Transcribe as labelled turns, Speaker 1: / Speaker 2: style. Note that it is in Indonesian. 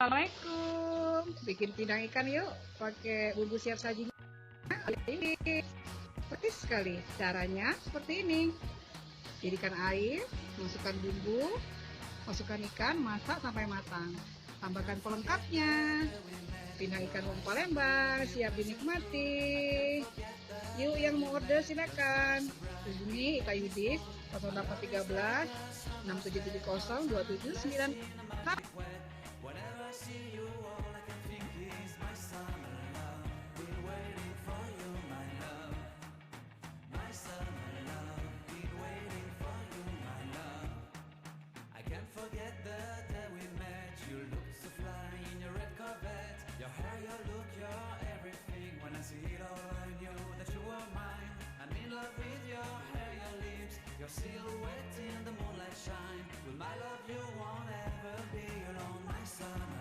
Speaker 1: Assalamualaikum. Bikin pindang ikan yuk. Pakai bumbu siap sajinya. Ini praktis sekali. Caranya seperti ini. Jadikan air, masukkan bumbu, masukkan ikan, masak sampai matang. Tambahkan pelengkapnya. Pindang ikan bumbu Palembang siap dinikmati. Yuk yang mau order silakan. Hubungi Ika Yudis 0813 6770 279. Whenever I see you, all I can think is my summer love. Been waiting for you, my love. My summer love. Been waiting for you, my love. I can't forget the day we met. You looked so fly in your red Corvette. Your hair, your look, your everything. When I see it all, I knew that you were mine. I'm in love with your hair, your lips, your silhouette in the moonlight shine. With my love, you won't ever be alone, my summer.